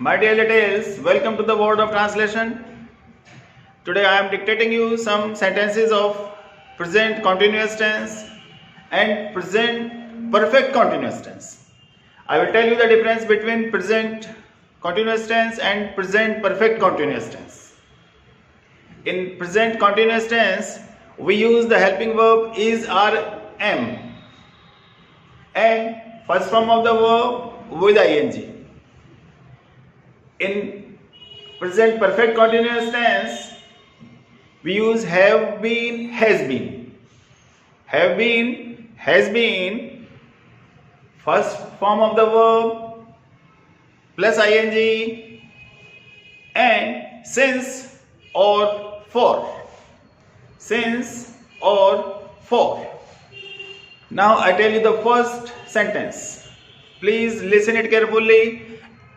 My dear littles, welcome to the world of translation. Today I am dictating you some sentences of present continuous tense and present perfect continuous tense. I will tell you the difference between present continuous tense and present perfect continuous tense. In present continuous tense, we use the helping verb is or am and first form of the verb with ing. In present perfect continuous tense, we use have been, has been. Have been, has been, first form of the verb plus ing and since or for. Since or for. Now I tell you the first sentence. Please listen it carefully.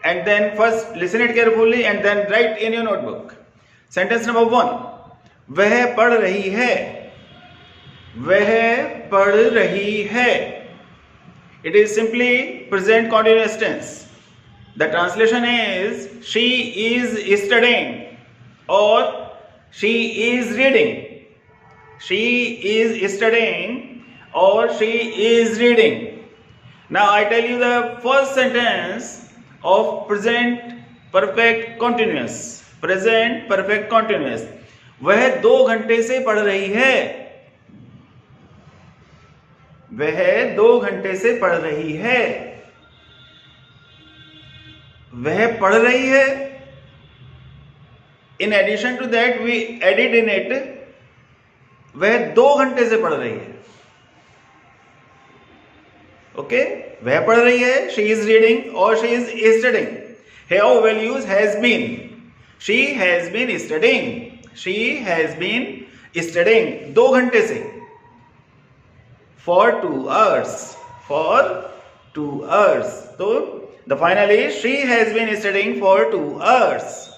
And then first listen it carefully and then write in your notebook. Sentence number 1. वह पढ़ रही है. वह पढ़ रही है. It is simply present continuous tense. The translation is she is studying or she is reading. She is studying or she is reading. Now I tell you the first sentence of present perfect continuous. Present perfect continuous. वह 2 घंटे से पढ़ रही है. वह 2 घंटे से पढ़ रही है. वह पढ़ रही है. In addition to that, we added in it वह 2 घंटे से पढ़ रही है. Okay? वह पढ़ रही है. She is reading or she is studying. Here we will use has been. She has been studying. She has been studying 2 घंटे से. For 2 hours. For 2 hours. So the final is she has been studying for 2 hours.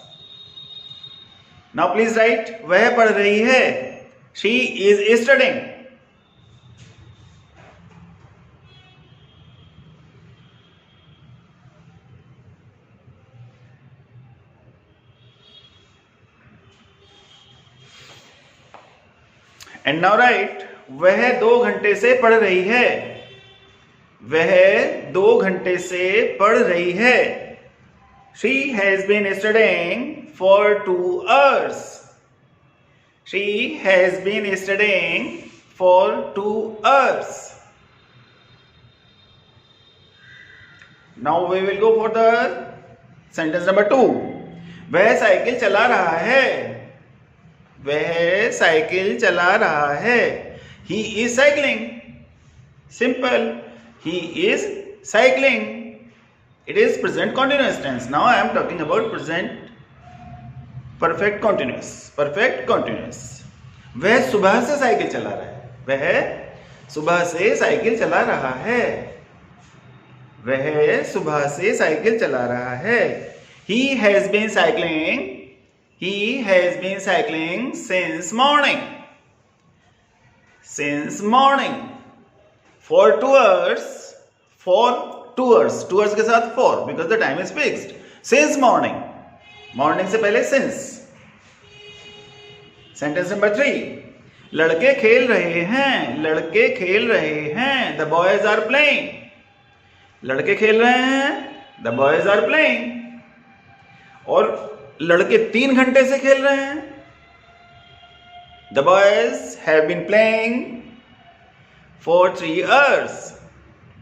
Now please write वह पढ़ रही है. She is studying. And now write वह 2 घंटे से पढ़ रही है. वह 2 घंटे से पढ़ रही है. She has been studying for 2 hours. She has been studying for 2 hours. Now we will go for the sentence number 2. वह साइकिल चला रहा है. वह साइकिल चला रहा है. He is cycling. Simple. He is cycling. It is present continuous tense. Now I am talking about present perfect continuous. Perfect continuous. वह सुबह से साइकिल चला रहा है. वह सुबह से साइकिल चला रहा है. वह सुबह से साइकिल चला रहा है. He has been cycling. He has been cycling since morning. Since morning. For 2 hours. For 2 hours. 2 hours के साथ for because the time is fixed. Since morning. Morning से पहले since. Sentence number 3. लड़के खेल रहे हैं. लड़के खेल रहे हैं. The boys are playing. लड़के खेल रहे हैं. The boys are playing. और लड़के 3 घंटे से खेल रहे हैं. The boys have been playing for 3 hours.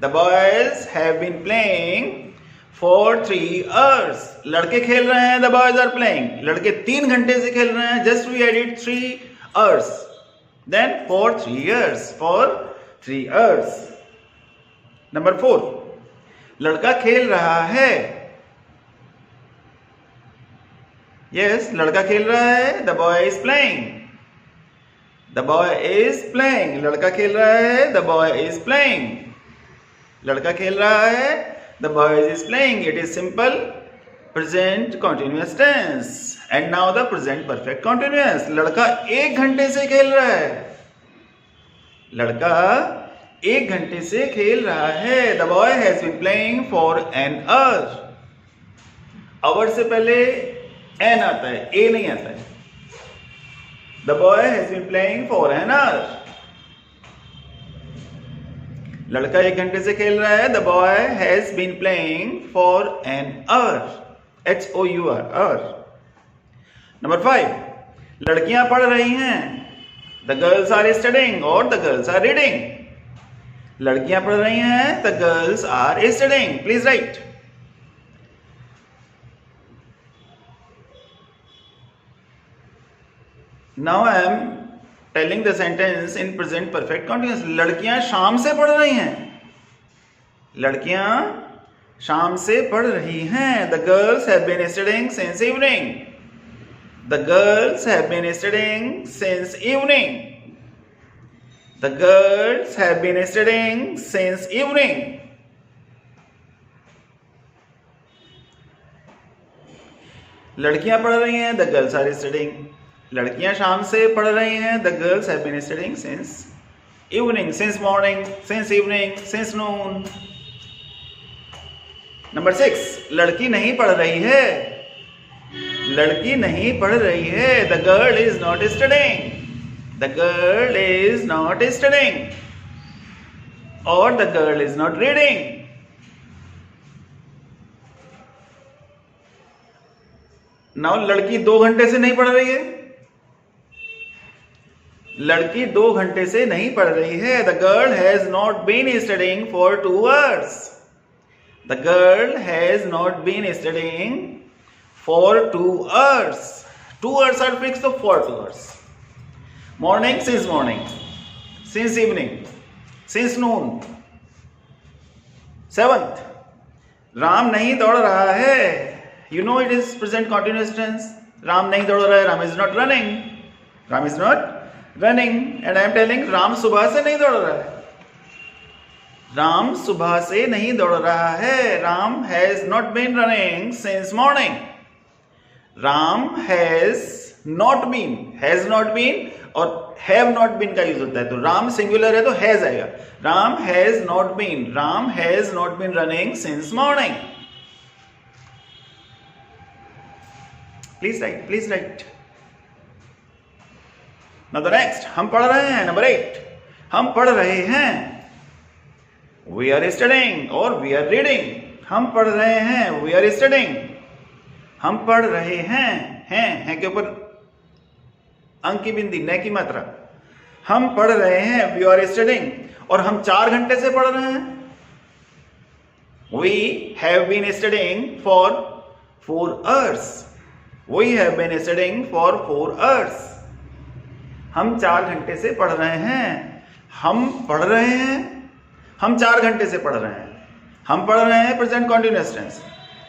The boys have been playing for 3 hours. लड़के खेल रहे हैं. The boys are playing. लड़के 3 घंटे से खेल रहे हैं. Just we added 3 hours. Then for 3 years. For 3 hours. Number 4. लड़का खेल रहा है. Yes, लड़का खेल रहा है. The boy is playing. The boy is playing. लड़का खेल रहा है. The boy is playing. लड़का खेल रहा है. The boy is playing. It is simple present continuous tense. And now the present perfect continuous. लड़का 1 घंटे से खेल रहा है. लड़का 1 घंटे से खेल रहा है. The boy has been playing for an hour. Hour से पहले एन आता है, ए नहीं आता है। The boy has been playing for an hour. लड़का 1 घंटे से खेल रहा है। The boy has been playing for an hour, HOUR, hour. Number 5, लड़कियां पढ़ रही हैं। द गर्ल्स आर स्टडिंग और द गर्ल्स आर रीडिंग। लड़कियां पढ़ रही हैं, the girls are studying. Please write. Now I am telling the sentence in present perfect continuous. लड़कियां शाम से पढ़ रही हैं। लड़कियां शाम से पढ़ रही हैं। The girls have been studying since evening. The girls have been studying since evening. The girls have been studying since evening. लड़कियां पढ़ रही हैं, द गर्ल्स आर स्टडिंग। लड़कियां शाम से पढ़ रही हैं। The girls have been studying since evening, since morning, since evening, since noon. Number 6, लड़की नहीं पढ़ रही है। लड़की नहीं पढ़ रही है। The girl is not studying. The girl is not studying और the girl is not reading. Now लड़की 2 घंटे से नहीं पढ़ रही है। लड़की 2 घंटे से नहीं पढ़ रही है। The girl has not been studying for 2 hours। The girl has not been studying for 2 hours। 2 hours are fix, तो for 2 hours। Morning, since morning, since evening, since noon. 7th, Ram नहीं दौड़ रहा है। You know it is present continuous tense. Ram नहीं दौड़ रहा है। Ram is not running. Ram is not running and I am telling Ram सुबह से नहीं दौड़ रहा है। राम सुबह से नहीं दौड़ रहा है। Ram has not been running since morning. Ram has not been, has not been और हैव नॉट बीन का यूज होता है, तो राम सिंगुलर है तो हैज आएगा। Ram has not been, Ram has not been running since morning. Please write, please write. Now the next, हम पढ़ रहे हैं। नंबर 8, हम पढ़ रहे हैं। We are studying और we are reading। हम पढ़ रहे हैं, we are studying। हम पढ़ रहे हैं के ऊपर अंक की बिंदी, न की मात्रा। हम पढ़ रहे हैं, we are studying और हम 4 घंटे से पढ़ रहे हैं। We have been studying for 4 hours। We have been studying for 4 hours। हम 4 घंटे से पढ़ रहे हैं। हम पढ़ रहे हैं, हम 4 घंटे से पढ़ रहे हैं। हम पढ़ रहे हैं प्रेजेंट कॉन्टिन्यूअस टेंस।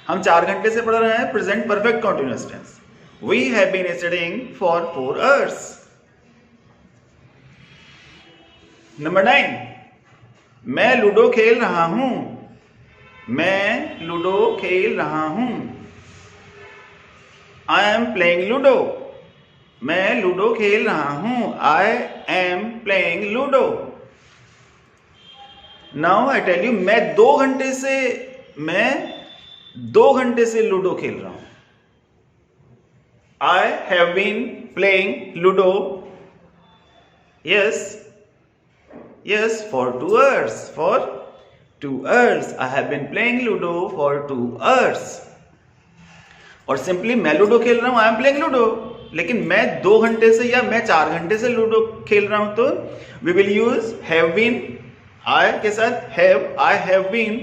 हम 4 घंटे से पढ़ रहे हैं present perfect continuous tense. We have been studying for 4 hours। Number 9, मैं लूडो खेल रहा हूं। मैं लूडो खेल रहा हूं। I am playing ludo. मैं लूडो खेल रहा हूं। I am playing ludo. Now I tell you, मैं 2 घंटे से लूडो खेल रहा हूं। I have been playing ludo, yes for 2 hours। For 2 hours I have been playing ludo for 2 hours। और सिंपली मैं लूडो खेल रहा हूं, आई एम प्लेइंग लूडो। लेकिन मैं 2 घंटे से या मैं 4 घंटे से लूडो खेल रहा हूं, तो we will use have been, I के साथ have, I have been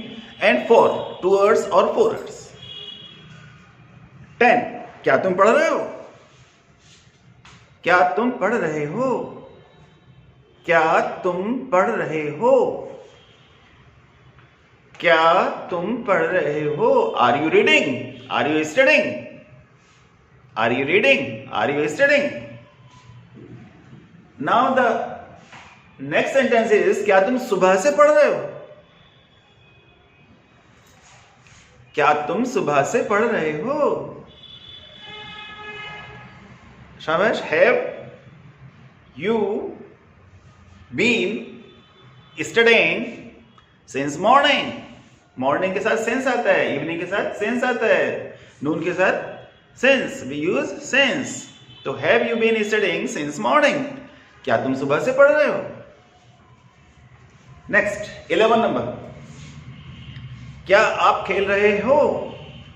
and for 2 hours और 4 hours। 10, क्या तुम पढ़ रहे हो? क्या तुम पढ़ रहे हो? क्या तुम पढ़ रहे हो? क्या तुम पढ़ रहे हो? Are you reading? Are you studying? Are you reading? Are you studying? Now the next sentence is, क्या तुम सुबह से पढ़ रहे हो? क्या तुम सुबह से पढ़ रहे हो? शाबाश। Have you been studying since morning? Morning के साथ since आता है, इवनिंग के साथ since आता है। नून के साथ since, we use since. तो have you been studying since morning? क्या तुम सुबह से पढ़ रहे हो? नेक्स्ट 11 नंबर, क्या आप खेल रहे हो?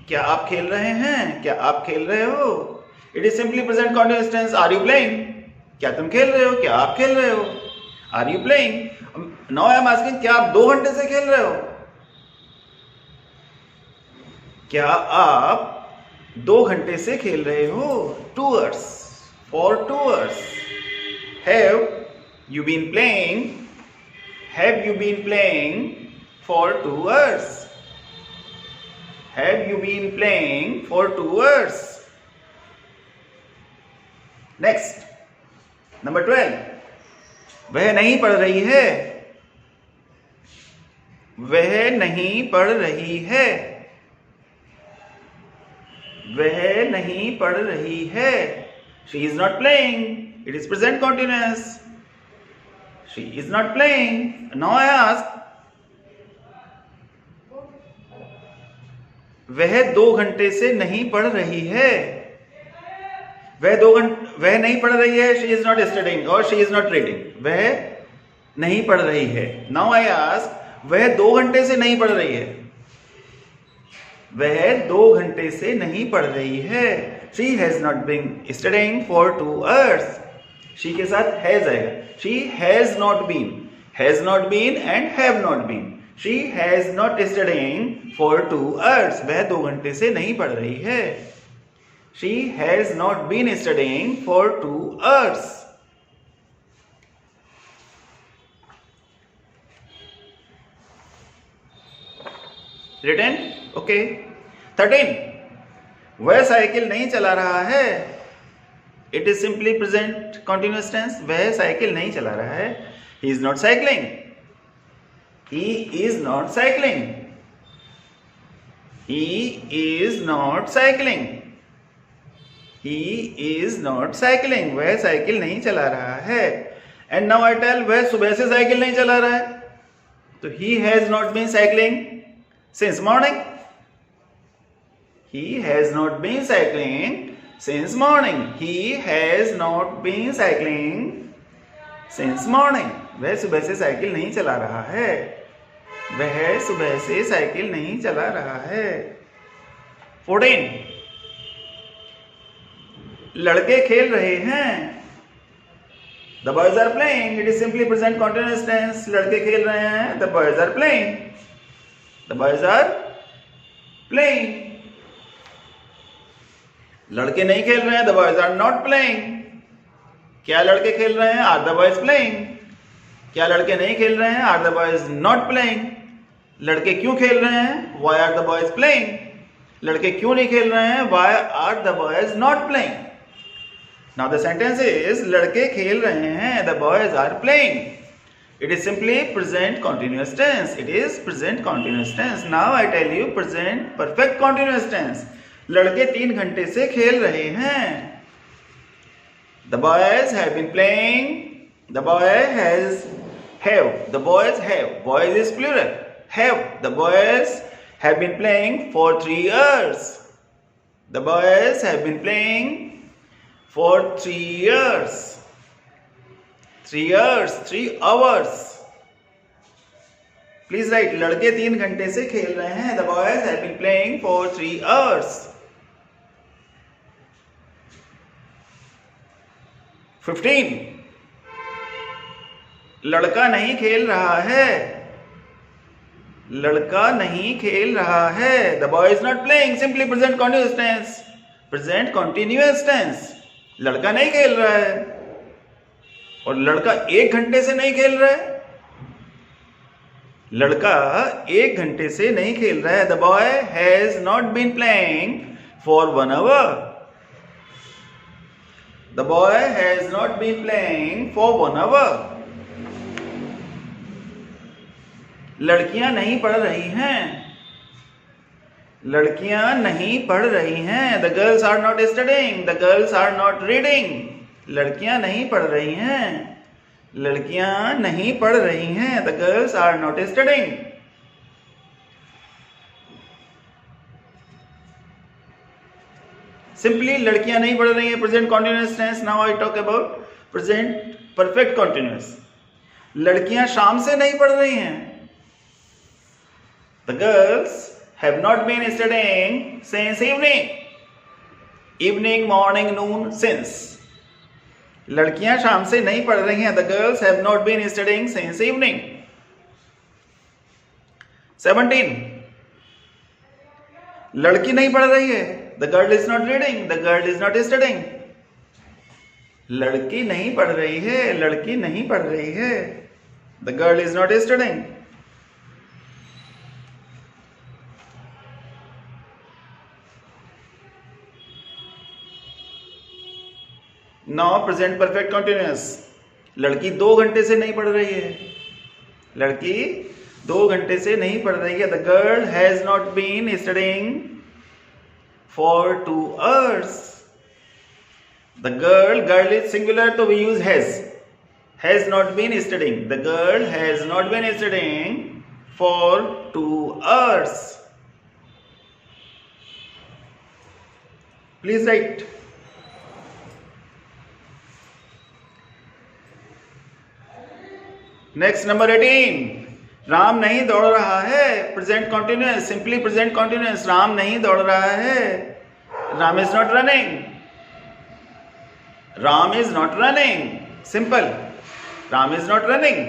क्या आप खेल रहे हैं? क्या आप खेल रहे हो? It is simply present continuous tense. Are you playing? क्या तुम खेल रहे हो? क्या आप खेल रहे हो? Are you playing? Now I am asking, क्या आप 2 घंटे से खेल रहे हो? क्या आप 2 घंटे से खेल रहे हो? 2 hours, for 2 hours. Have you been playing? Have you been playing for 2 hours? Have you been playing for 2 hours? Next, number 12. वह नहीं पढ़ रही है। वह नहीं पढ़ रही है। वह नहीं पढ़ रही है। She is not playing. It is present continuous. She is not playing. Now I ask, वह 2 घंटे से नहीं पढ़ रही है। वह नहीं पढ़ रही है। She is not studying or she is not reading. वह नहीं पढ़ रही है। Now I ask, वह 2 घंटे से नहीं पढ़ रही है। वह 2 घंटे से नहीं पढ़ रही है। She has not been studying for 2 hours. She के साथ has आएगा। She has not been. Has not been and have not been. She has not studying for 2 hours. वह 2 घंटे से नहीं पढ़ रही है। She has not been studying for 2 hours. Written? Okay. 13. वह साइकिल नहीं चला रहा है। It is simply present continuous tense. वह साइकिल नहीं चला रहा है। He is not cycling. He is not cycling. He is not cycling. He is not cycling. वह साइकिल नहीं चला रहा है। And now I tell, वह सुबह से साइकिल नहीं चला रहा है। तो he has not been cycling since morning. He has not been cycling since morning. He has not been cycling since morning. वह सुबह से साइकिल नहीं चला रहा है। वह सुबह से साइकिल नहीं चला रहा है। 14. लड़के खेल रहे हैं। The boys are playing. It is simply present continuous tense. लड़के खेल रहे हैं। The boys are playing. The boys are playing. लड़के नहीं खेल रहे हैं। The boys are not playing. क्या लड़के खेल रहे हैं? Are the boys playing? क्या लड़के नहीं खेल रहे हैं? Are the boys not playing? लड़के क्यों खेल रहे हैं? Why are the boys playing? लड़के क्यों नहीं खेल रहे हैं? Why are the boys not playing? Now the sentence is, लड़के खेल रहे हैं। The boys are playing. It is simply present continuous tense. It is present continuous tense. Now I tell you present perfect continuous tense. लड़के 3 घंटे से खेल रहे हैं। The boys have been playing. The boy has have. The boys have. Boys is plural. Have. The boys have been playing for 3 hours. The boys have been playing for 3 years. 3 years. 3 hours. Please write. लड़के 3 घंटे से खेल रहे हैं। The boys have been playing for 3 hours. 15. लड़का नहीं खेल रहा है। लड़का नहीं खेल रहा है। The boy is not playing. Simply present continuous tense. Present continuous tense. लड़का नहीं खेल रहा है। और लड़का 1 घंटे से नहीं खेल रहा है। लड़का 1 घंटे से नहीं खेल रहा है। The boy has not been playing for 1 hour. The boy has not been playing for 1 hour. लड़कियां नहीं पढ़ रही हैं। लड़कियां नहीं पढ़ रही हैं। The girls are not studying. The girls are not reading. लड़कियां नहीं पढ़ रही हैं। लड़कियां नहीं पढ़ रही हैं। The girls are not studying. Simply लड़कियां नहीं पढ़ रही हैं, present continuous tense. Now I talk about present perfect continuous. लड़कियां शाम से नहीं पढ़ रही हैं। The girls have not been studying since evening. Evening, morning, noon, since. लड़कियां शाम से नहीं पढ़ रही हैं। The girls have not been studying since evening. 17, लड़की नहीं पढ़ रही है। The girl is not reading. The girl is not studying. लड़की नहीं पढ़ रही है। लड़की नहीं पढ़ रही है। The girl is not studying. Now present perfect continuous. लड़की 2 घंटे से नहीं पढ़ रही है। लड़की 2 घंटे से नहीं पढ़ रही है। The girl has not been studying for 2 hours. The girl is singular, so we use has not been studying. The girl has not been studying for 2 hours. Please write. Next, number 18. Ram नहीं दौड़ रहा है। Present continuous, simply present continuous. Ram नहीं दौड़ रहा है। Ram is not running. Ram is not running. Simple. Ram is not running.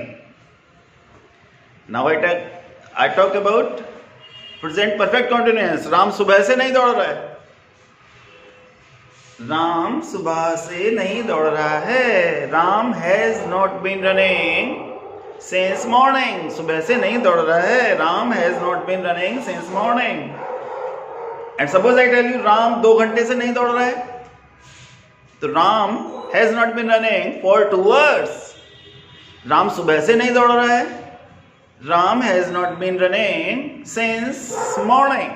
Now I talk about present perfect continuous. Ram सुबह से नहीं दौड़ रहा है। राम सुबह से नहीं दौड़ रहा है। Ram has not been running since morning. सुबह से नहीं दौड़ रहा है। Ram has not been running since morning. And suppose I tell you Ram 2 घंटे से नहीं दौड़ रहा है, तो Ram has not been running for 2 hours. Ram सुबह से नहीं दौड़ रहा है। Ram has not been running since morning.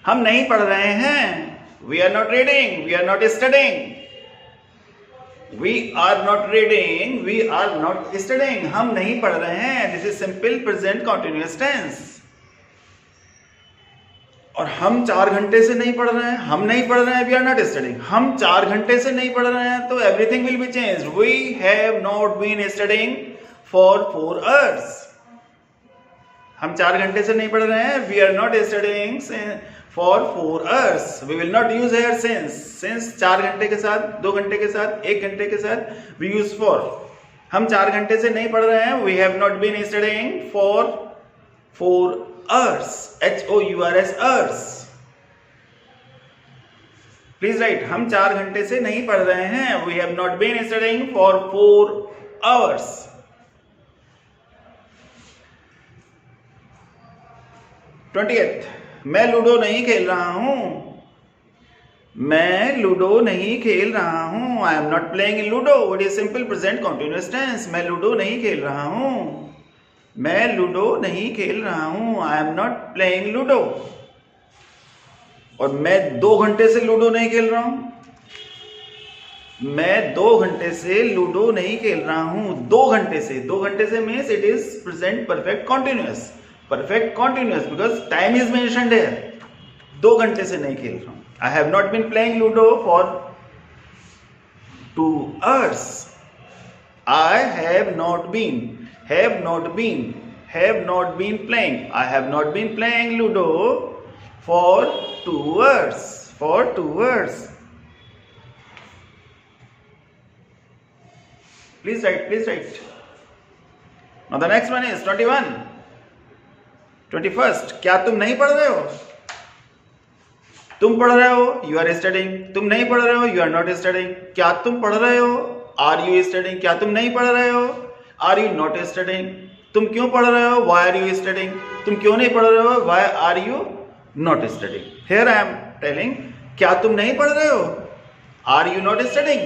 हम नहीं पढ़ रहे हैं. We are not reading. We are not studying. We are not reading. We are not studying. हम नहीं पढ़ रहे हैं. This is simple present continuous tense. और हम 4 घंटे से नहीं पढ़ रहे हैं. हम नहीं पढ़ रहे हैं. We are not studying. हम 4 घंटे से नहीं पढ़ रहे हैं, तो everything will be changed. We have not been studying for 4 hours. हम 4 घंटे से नहीं पढ़ रहे हैं. We are not studying for 4 hours. We will not use here since. Since 4 घंटे के साथ, 2 घंटे के साथ, 1 घंटे के साथ we use for. हम 4 घंटे से नहीं पढ़ रहे हैं. We have not been studying for 4 hours. HOURS hours. Please write. हम 4 घंटे से नहीं पढ़ रहे हैं. We have not been studying for 4 hours. मैं लूडो नहीं खेल रहा हूं. मैं लूडो नहीं खेल रहा हूं. I am not playing ludo. It is simple present continuous tense. मैं लूडो नहीं खेल रहा हूं. मैं लूडो नहीं खेल रहा हूं. I am not playing ludo. और मैं 2 घंटे से लूडो नहीं खेल रहा हूं. मैं 2 घंटे से लूडो नहीं खेल रहा हूं. 2 घंटे से. 2 घंटे से means it is present perfect continuous. Perfect continuous because time is mentioned here. 2 घंटे से नहीं खेल रहा हूं. I have not been playing Ludo for 2 hours. I have not been playing. I have not been playing Ludo for 2 hours. For 2 hours. Please write. Now the next one is 21. 21st. क्या तुम नहीं पढ़ रहे हो? तुम पढ़ रहे हो. You are studying. तुम नहीं पढ़ रहे हो. You are not studying. क्या तुम पढ़ रहे हो? Are you studying. क्या तुम नहीं पढ़ रहे हो? Are you not studying. तुम क्यों पढ़ रहे हो? Why are you studying. तुम क्यों नहीं पढ़ रहे हो? Why are you not studying. Here I am telling, क्या तुम नहीं पढ़ रहे हो? Are you not studying.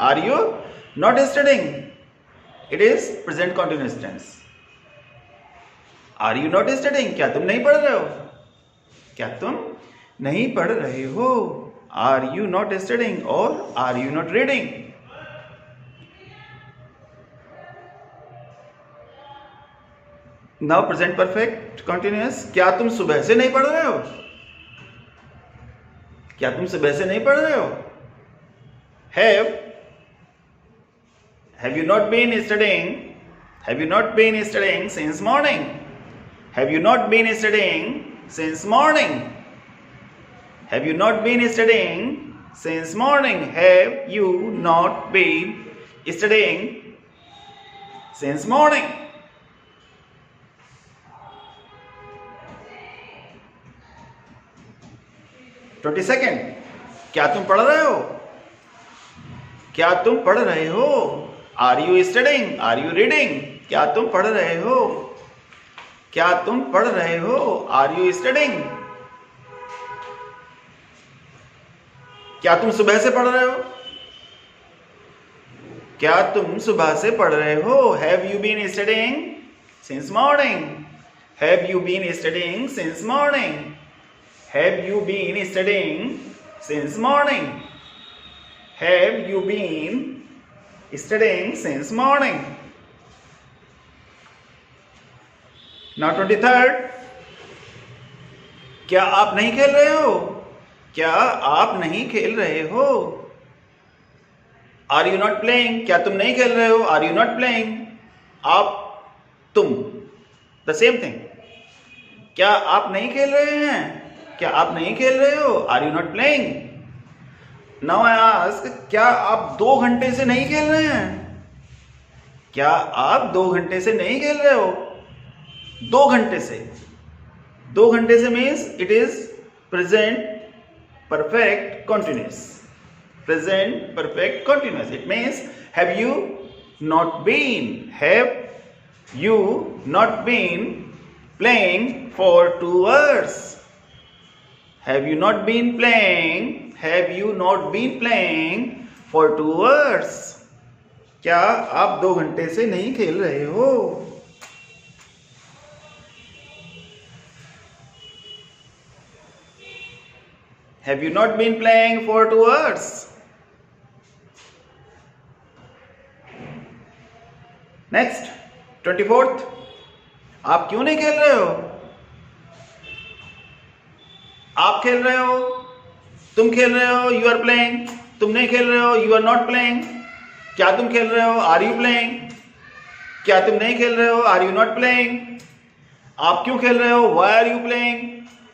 Are you not studying. It is present continuous tense. Are you not studying. क्या तुम नहीं पढ़ रहे हो? क्या तुम नहीं पढ़ रहे हो? आर यू नॉट स्टडिंग और are you not reading. Now present perfect continuous, क्या तुम सुबह से नहीं पढ़ रहे हो? क्या तुम सुबह से नहीं पढ़ रहे हो? Have you not been studying? Have you not been studying since morning? Have you not been studying since morning? Have you not been studying since morning? Have you not been studying since morning? $22. क्या तुम पढ़ रहे हो? क्या तुम पढ़ रहे हो? Are you studying? Are you reading? क्या तुम पढ़ रहे हो? क्या तुम पढ़ रहे हो? Are you studying? क्या तुम सुबह से पढ़ रहे हो? क्या तुम सुबह से पढ़ रहे हो? Have you been studying since morning? Have you been studying since morning? Have you been studying since morning? Have you been studying since morning? Now 23rd. क्या आप नहीं खेल रहे हो? क्या आप नहीं खेल रहे हो? Are you not playing? क्या तुम नहीं खेल रहे हो? Are you not playing? आप, तुम, the same thing. क्या आप नहीं खेल रहे हैं? क्या आप नहीं खेल रहे हो? Are you not playing? Now I ask, क्या आप 2 घंटे से नहीं खेल रहे हैं? क्या आप 2 घंटे से नहीं खेल रहे हो? 2 घंटे से, 2 घंटे से means it is present perfect continuous. Present perfect continuous. It means have you not been playing for 2 hours? Have you not been playing? Have you not been playing for 2 hours? क्या आप 2 घंटे से नहीं खेल रहे हो? Have you not been playing for 2 hours? Next, 24th. आप क्यों नहीं खेल रहे हो? आप खेल रहे हो, तुम खेल रहे हो, you are playing. तुम नहीं खेल रहे हो, you are not playing. क्या तुम खेल रहे हो? Are you playing? क्या तुम नहीं खेल रहे हो? Are you not playing? आप क्यों खेल रहे हो? Why are you playing?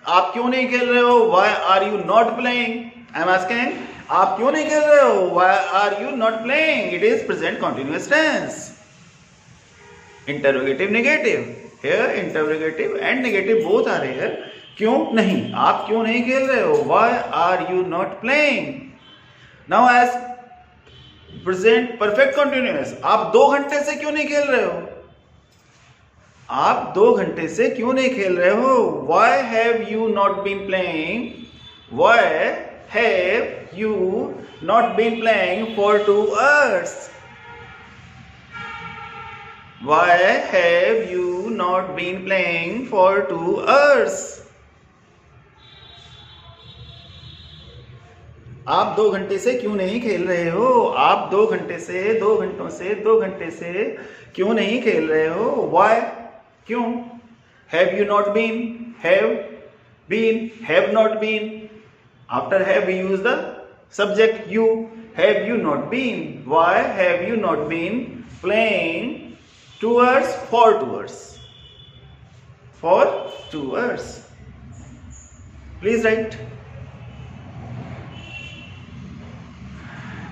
आप क्यों नहीं खेल रहे हो? Why are you not playing? I am asking, आप क्यों नहीं खेल रहे हो? Why are you not playing? It is present continuous tense. Interrogative, negative. Here interrogative and negative both are here. क्यों नहीं? आप क्यों नहीं खेल रहे हो? Why are you not playing? Now as present perfect continuous. आप 2 घंटे से क्यों नहीं खेल रहे हो? आप 2 घंटे से क्यों नहीं खेल रहे हो? Why have you not been playing? Why have you not been playing for 2 hours? Why have you not been playing for 2 hours? आप 2 घंटे से क्यों नहीं खेल रहे हो? आप 2 घंटे से, 2 घंटों से, 2 घंटे से क्यों नहीं खेल रहे हो? Why? क्यों? Have you not been? Have not been. After have we use the subject you. Have you not been? Why have you not been playing 2 hours? For 2 hours. For 2 hours. Please write.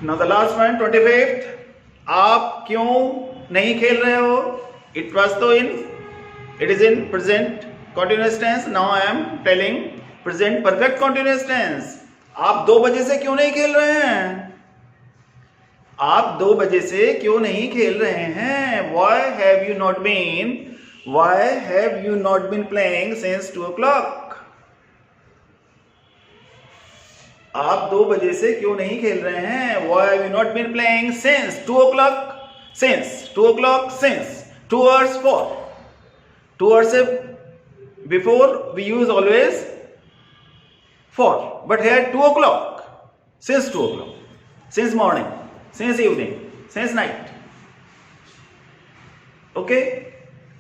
Now the last one, 25th. आप क्यों नहीं खेल रहे हो? It is in present continuous tense. Now I am telling present perfect continuous tense. आप 2 बजे से क्यों नहीं खेल रहे हैं? आप 2 बजे से क्यों नहीं खेल रहे हैं? Why have you not been? Why have you not been playing since 2 o'clock? आप 2 बजे से क्यों नहीं खेल रहे हैं? Why have you not been playing since 2 o'clock? Since 2 o'clock, since 2 hours for. 2 hours से before we use always for, but here 2 o'clock. Since 2 o'clock, since morning, since evening, since night. Okay?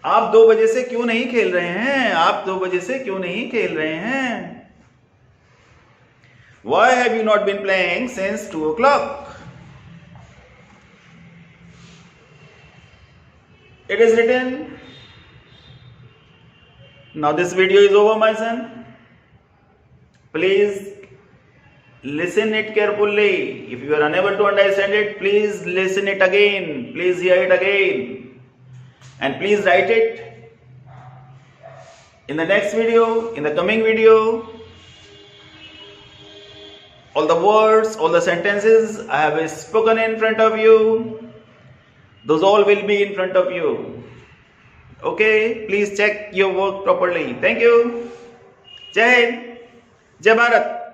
आप 2 बजे से क्यों नहीं खेल रहे हैं? आप 2 बजे से क्यों नहीं खेल रहे हैं? Why have you not been playing since 2 o'clock? It is written. Now this video is over, my son. Please listen it carefully. If you are unable to understand it, please listen it again. Please hear it again. And please write it in the next video, in the coming video. All the words, all the sentences I have spoken in front of you, those all will be in front of you. Okay, please check your work properly. Thank you. Jai Hind, Jai Bharat.